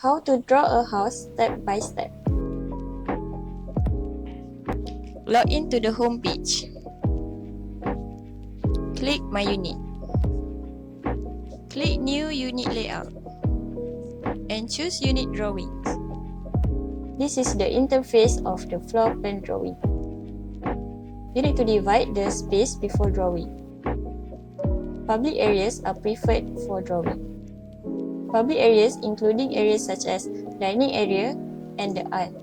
How to draw a house step by step. Log into the home page. Click My Unit. Click New Unit Layout and choose Unit Drawings. This is the interface of the floor plan drawing. You need to divide the space before drawing. Public areas are preferred for drawing. Public areas including areas such as dining area and the aisle.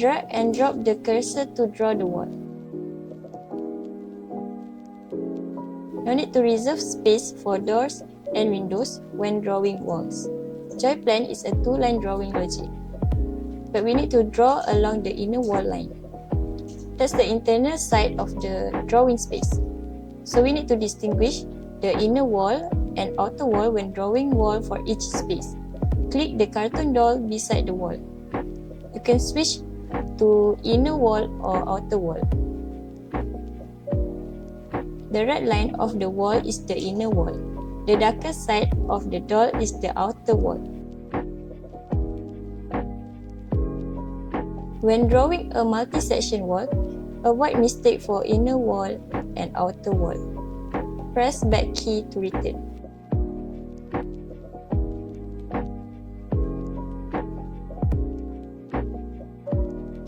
Drag and drop the cursor to draw the wall. No need to reserve space for doors and windows when drawing walls. Joyplan is a two-line drawing logic, but we need to draw along the inner wall line. That's the internal side of the drawing space. So we need to distinguish the inner wall and outer wall when drawing wall for each space. Click the cartoon doll beside the wall. You can switch to inner wall or outer wall. The red line of the wall is the inner wall. The darker side of the doll is the outer wall. When drawing a multi-section wall, avoid mistake for inner wall and outer wall. Press back key to return.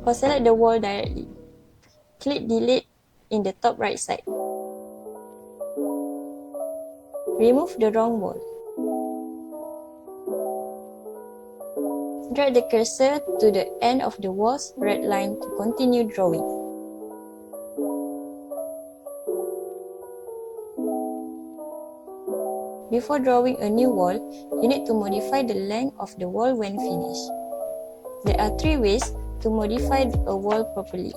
Or select the wall directly. Click Delete in the top right side. Remove the wrong wall. Drag the cursor to the end of the wall's red line to continue drawing. Before drawing a new wall, you need to modify the length of the wall when finished. There are 3 ways to modify a wall properly.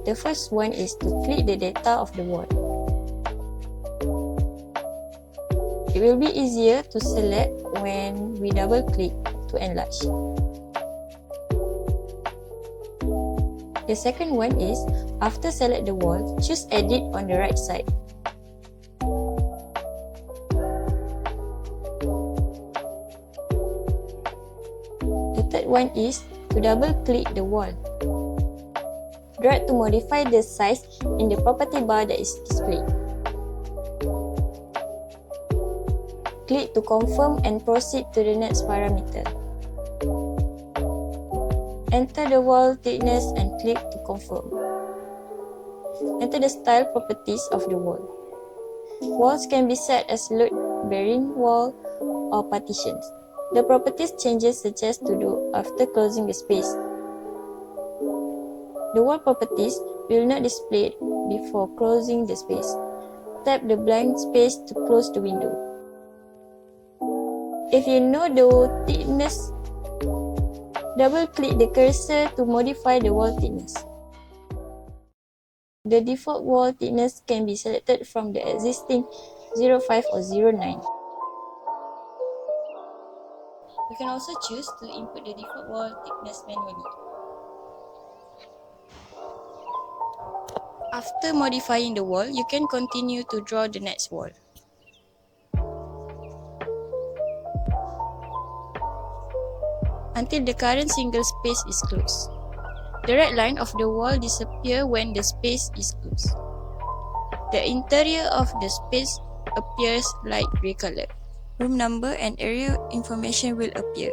The first one is to click the data of the wall. It will be easier to select when we double-click to enlarge. The second one is, after select the wall, choose Edit on the right side. The third one is to double-click the wall. Drag to modify the size in the property bar that is displayed. Click to confirm and proceed to the next parameter. Enter the wall thickness and click to confirm. Enter the style properties of the wall. Walls can be set as load-bearing wall or partitions. The properties changes suggest to do after closing the space. The wall properties will not display before closing the space. Tap the blank space to close the window. If you know the thickness, double-click the cursor to modify the wall thickness. The default wall thickness can be selected from the existing 0.5 or 0.9. You can also choose to input the default wall thickness manually. After modifying the wall, you can continue to draw the next wall. Until the current single space is closed. The red line of the wall disappears when the space is closed. The interior of the space appears light grey color. Room number and area information will appear.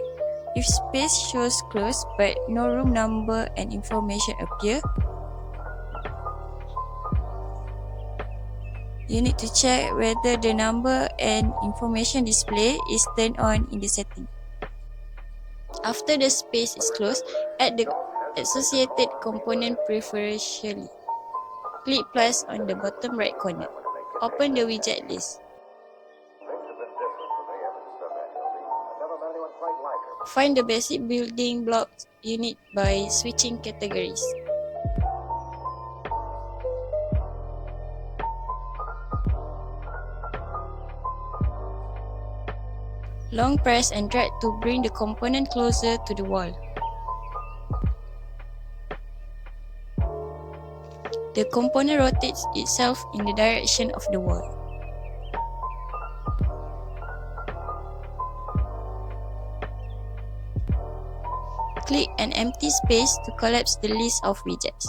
If space shows closed but no room number and information appear, you need to check whether the number and information display is turned on in the setting. After the space is closed, add the associated component preferentially. Click plus on the bottom right corner. Open the widget list. Find the basic building blocks unit by switching categories. Long press and drag to bring the component closer to the wall. The component rotates itself in the direction of the wall. Click an empty space to collapse the list of widgets.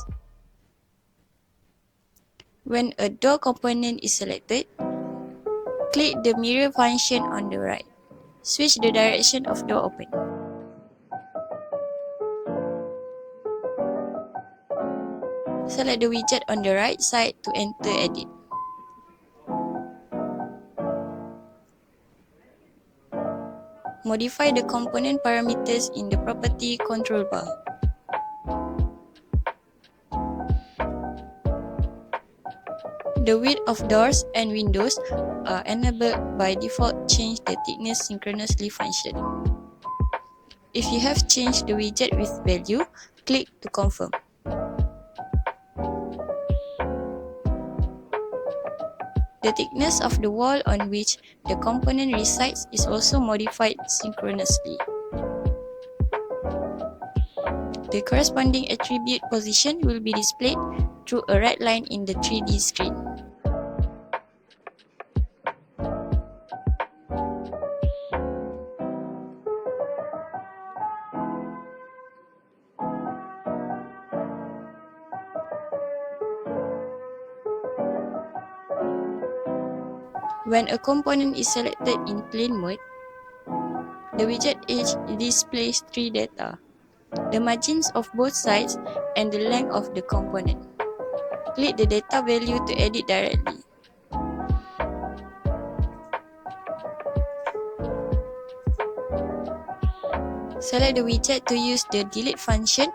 When a door component is selected, click the mirror function on the right. Switch the direction of door open. Select the widget on the right side to enter edit. Modify the component parameters in the property control bar. The width of doors and windows are enabled by default change the thickness synchronously function. If you have changed the widget with value, click to confirm. The thickness of the wall on which the component resides is also modified synchronously. The corresponding attribute position will be displayed through a red line in the 3D screen. When a component is selected in plane mode, the widget edge displays three data: the margins of both sides and the length of the component. Click the data value to edit directly. Select the widget to use the delete function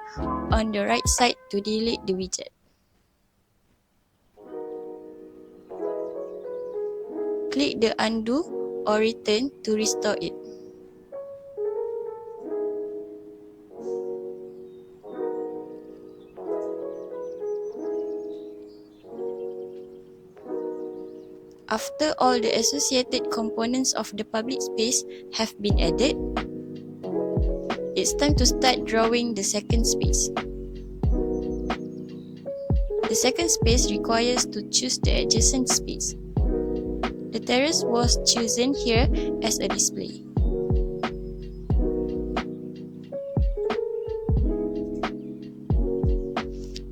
on the right side to delete the widget. Click the undo or return to restore it. After all the associated components of the public space have been added, it's time to start drawing the second space. The second space requires to choose the adjacent space. The terrace was chosen here as a display.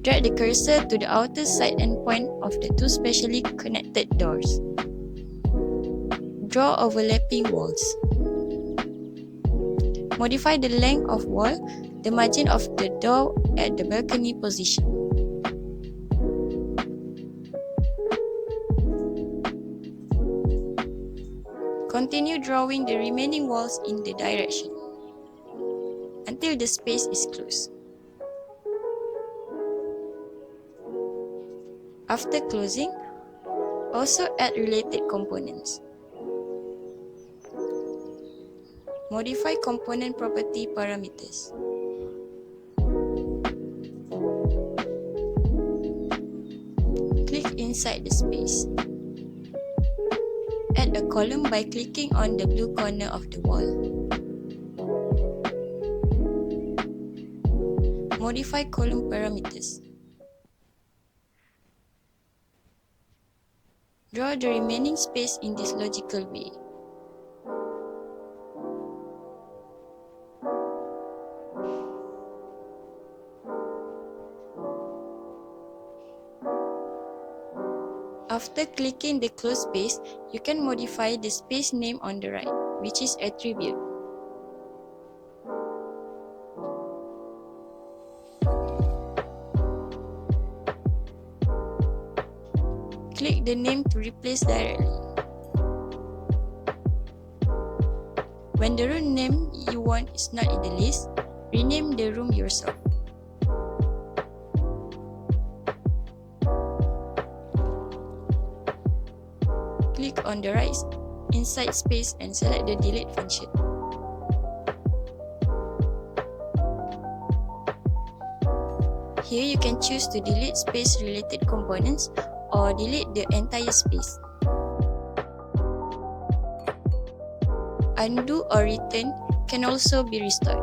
Drag the cursor to the outer side endpoint of the two specially connected doors. Draw overlapping walls. Modify the length of wall, the margin of the door at the balcony position. Continue drawing the remaining walls in the direction until the space is closed. After closing, also add related components. Modify component property parameters. Click inside the space. Add a column by clicking on the blue corner of the wall. Modify column parameters. Draw the remaining space in this logical way. After clicking the close space, you can modify the space name on the right, which is attribute. Click the name to replace directly. When the room name you want is not in the list, rename the room yourself. Click on the right inside space and select the delete function. Here you can choose to delete space-related components or delete the entire space. Undo or return can also be restored.